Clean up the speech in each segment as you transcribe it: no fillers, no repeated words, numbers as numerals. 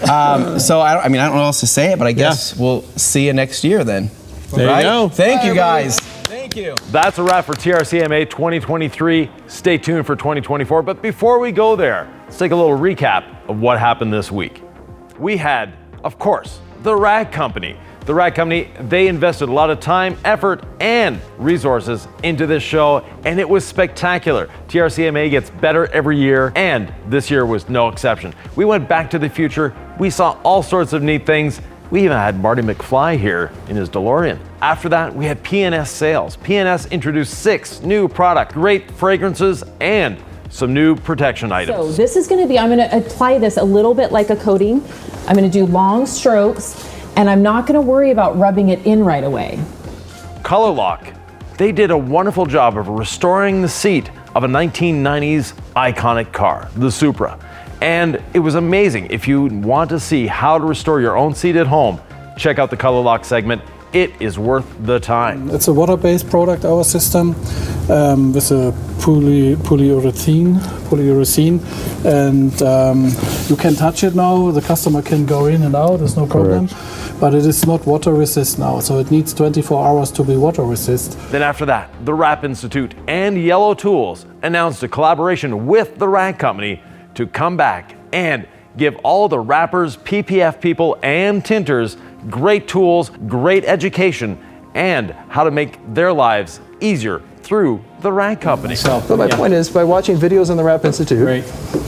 So I don't know what else to say, but I guess we'll see you next year then. There you go. Thank you guys. Thank you. That's a wrap for TRCMA 2023. Stay tuned for 2024. But before we go there, let's take a little recap of what happened this week. We had, of course, the Rag Company. The Rag Company, they invested a lot of time, effort, and resources into this show, and it was spectacular. TRCMA gets better every year, and this year was no exception. We went back to the future. We saw all sorts of neat things. We even had Marty McFly here in his DeLorean. After that, we had P&S sales. P&S introduced 6 new products, great fragrances, and some new protection items. So this is going to be, I'm going to apply this a little bit like a coating. I'm going to do long strokes, and I'm not going to worry about rubbing it in right away. Color Lock, they did a wonderful job of restoring the seat of a 1990s iconic car, the Supra. And it was amazing. If you want to see how to restore your own seat at home, check out the Color Lock segment. It is worth the time. It's a water-based product, our system, with a polyurethane, and you can touch it now. The customer can go in and out, there's no problem. Correct. But it is not water resist now, so it needs 24 hours to be water resist. Then after that, the Wrap Institute and Yellow Tools announced a collaboration with the Rag Company to come back and give all the wrappers, PPF people, and tinters great tools, great education, and how to make their lives easier through the Rag Company. But my point is, by watching videos on the Wrap Institute,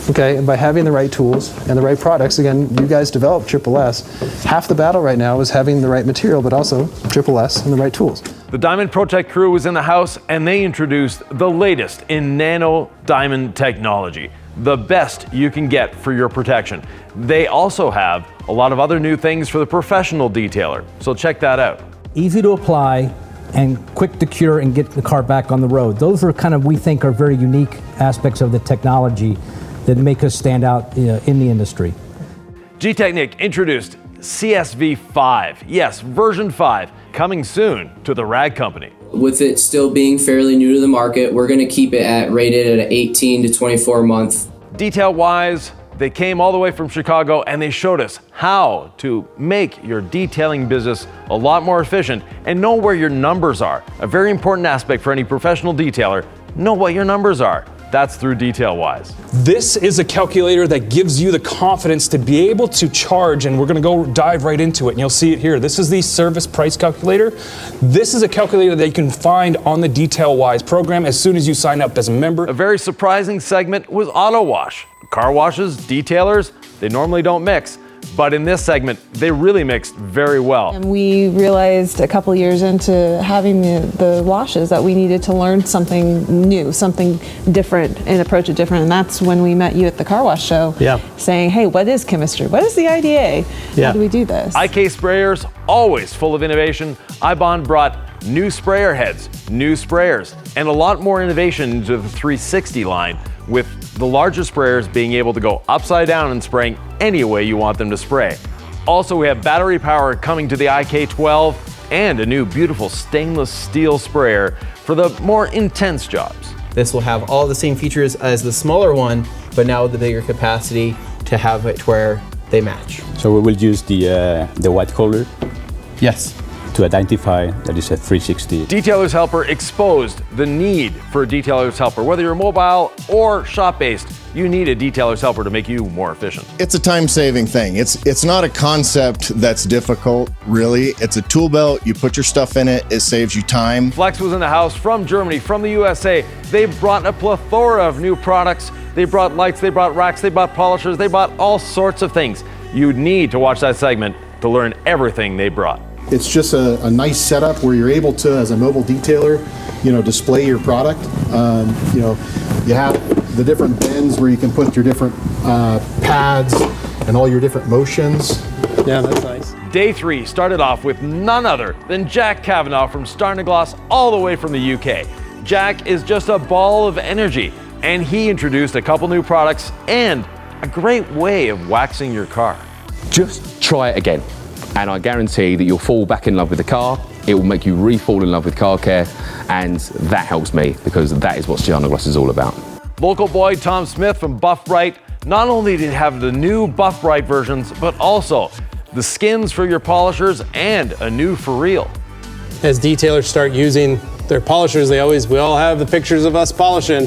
okay, and by having the right tools and the right products, again, you guys developed Triple S. Half the battle right now is having the right material, but also Triple S and the right tools. The Diamond Protect crew was in the house, and they introduced the latest in nano diamond technology, the best you can get for your protection. They also have a lot of other new things for the professional detailer, so check that out. Easy to apply and quick to cure and get the car back on the road. Those are kind of, we think, are very unique aspects of the technology that make us stand out in the industry. G-Technic introduced CSV5, yes, version 5, coming soon to the Rag Company. With it still being fairly new to the market, we're going to keep it rated at 18 to 24 month. Detail-wise, they came all the way from Chicago and they showed us how to make your detailing business a lot more efficient and know where your numbers are. A very important aspect for any professional detailer, know what your numbers are. That's through DetailWise. This is a calculator that gives you the confidence to be able to charge, and we're gonna go dive right into it, and you'll see it here. This is the service price calculator. This is a calculator that you can find on the DetailWise program as soon as you sign up as a member. A very surprising segment was auto wash. Car washes, detailers, they normally don't mix. But in this segment, they really mixed very well. And we realized a couple years into having the washes that we needed to learn something new, something different, and approach it different. And that's when we met you at the car wash show, saying, hey, what is chemistry? What is the IDA? How do we do this? IK sprayers, always full of innovation. iBond brought new sprayer heads, new sprayers, and a lot more innovation into the 360 line, with the larger sprayers being able to go upside down and spraying any way you want them to spray. Also, we have battery power coming to the IK12 and a new beautiful stainless steel sprayer for the more intense jobs. This will have all the same features as the smaller one, but now with the bigger capacity to have it where they match. So we will use the white color? Yes. To identify that it's a 360. Detailer's Helper exposed the need for a detailer's helper. Whether you're mobile or shop-based, you need a detailer's helper to make you more efficient. It's a time-saving thing. It's not a concept that's difficult, really. It's a tool belt. You put your stuff in it. It saves you time. Flex was in the house from Germany, from the USA. They brought a plethora of new products. They brought lights, they brought racks, they brought polishers, they brought all sorts of things. You need to watch that segment to learn everything they brought. It's just a nice setup where you're able to, as a mobile detailer, display your product. You have the different bins where you can put your different pads and all your different motions. Yeah, that's nice. Day 3 started off with none other than Jack Kavanagh from Starnagloss, all the way from the UK. Jack is just a ball of energy, and he introduced a couple new products and a great way of waxing your car. Just try it again, and I guarantee that you'll fall back in love with the car. It will make you re-fall in love with car care, and that helps me because that is what Starnagloss is all about. Local boy Tom Smith from Buff Bright Not only did it have the new Buff Bright versions, but also the skins for your polishers and a new for real. As detailers start using their polishers, we all have the pictures of us polishing.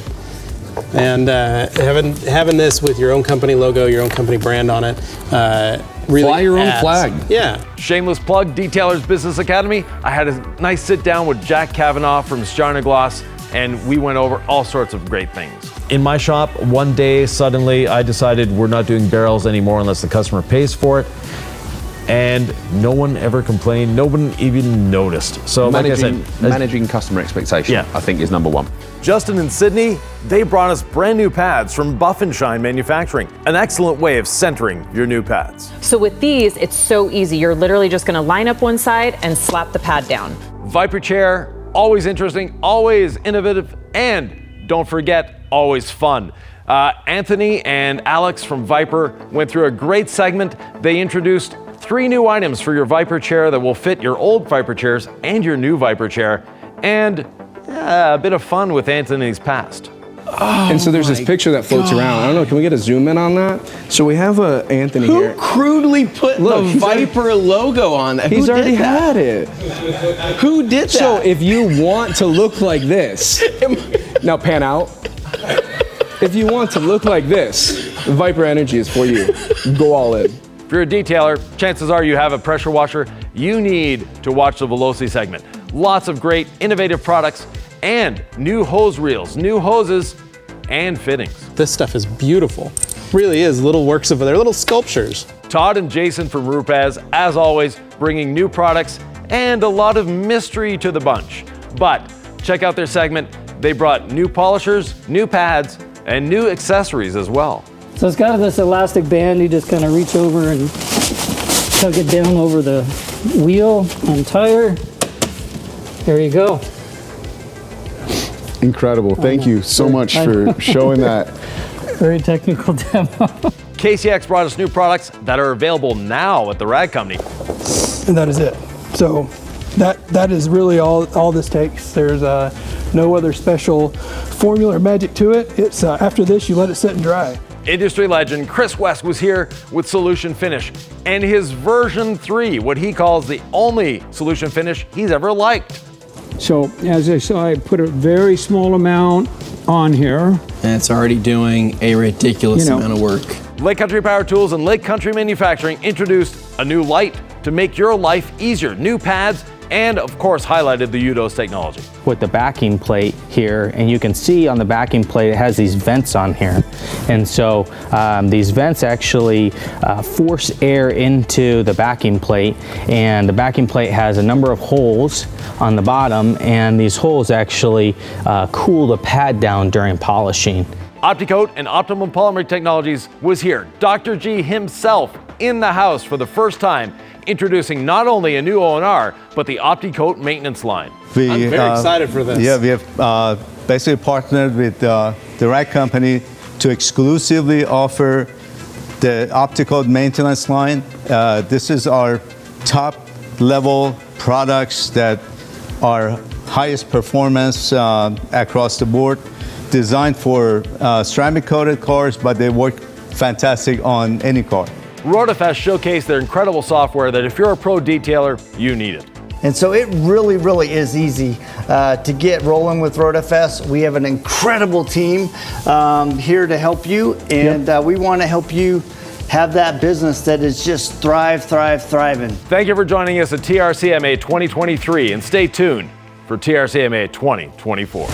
And having this with your own company logo, your own company brand on it, really fly your own adds. flag. Yeah. Shameless plug, Detailers Business Academy. I had a nice sit down with Jack Kavanaugh from Starna Gloss, and we went over all sorts of great things. In my shop, one day, suddenly, I decided we're not doing barrels anymore unless the customer pays for it. And no one ever complained. No one even noticed. So managing, like I said, managing customer expectation, I think, is number one. Justin and Sydney, they brought us brand new pads from Buff & Shine Manufacturing. An excellent way of centering your new pads. So with these, it's so easy. You're literally just gonna line up one side and slap the pad down. Viper chair, always interesting, always innovative, and don't forget, always fun. Anthony and Alex from Viper went through a great segment. They introduced 3 new items for your Viper chair that will fit your old Viper chairs and your new Viper chair, and a bit of fun with Anthony's past. And so there's this picture that floats around. I don't know, can we get a zoom in on that? So we have Anthony here. Who crudely put the Viper logo on that? He's already had it. Who did that? So if you want to look like this, now pan out. If you want to look like this, Viper Energy is for you. Go all in. If you're a detailer, chances are you have a pressure washer. You need to watch the Veloci segment. Lots of great innovative products and new hose reels, new hoses, and fittings. This stuff is beautiful. Really is little works of art, little sculptures. Todd and Jason from Rupaz, as always, bringing new products and a lot of mystery to the bunch. But check out their segment. They brought new polishers, new pads, and new accessories as well. So it's got this elastic band. You just kind of reach over and tug it down over the wheel and tire. There you go. Incredible. Thank you so much for showing that. Very technical demo. KCX brought us new products that are available now at the Rag Company. And that is it. So that is really all this takes. There's no other special formula or magic to it. It's after this, you let it sit and dry. Industry legend Chris West was here with Solution Finish and his version 3, what he calls the only solution finish he's ever liked. So as I said, I put a very small amount on here. And it's already doing a ridiculous amount of work. Lake Country Power Tools and Lake Country Manufacturing introduced a new light to make your life easier, new pads, and of course highlighted the UDOS technology. With the backing plate here, and you can see on the backing plate it has these vents on here, and so these vents actually force air into the backing plate, and the backing plate has a number of holes on the bottom, and these holes actually cool the pad down during polishing. OptiCoat and Optimum Polymer Technologies was here. Dr. G himself in the house for the first time, introducing not only a new O&R, but the OptiCoat maintenance line. I'm very excited for this. Yeah, we have basically partnered with the Rag Company to exclusively offer the OptiCoat maintenance line. This is our top level products that are highest performance across the board, designed for ceramic coated cars, but they work fantastic on any car. RotaFest showcased their incredible software that if you're a pro detailer, you need it. And so it really is easy to get rolling with RotaFest. We have an incredible team here to help you, and we want to help you have that business that is just thriving. Thank you for joining us at TRCMA 2023, and stay tuned for TRCMA 2024.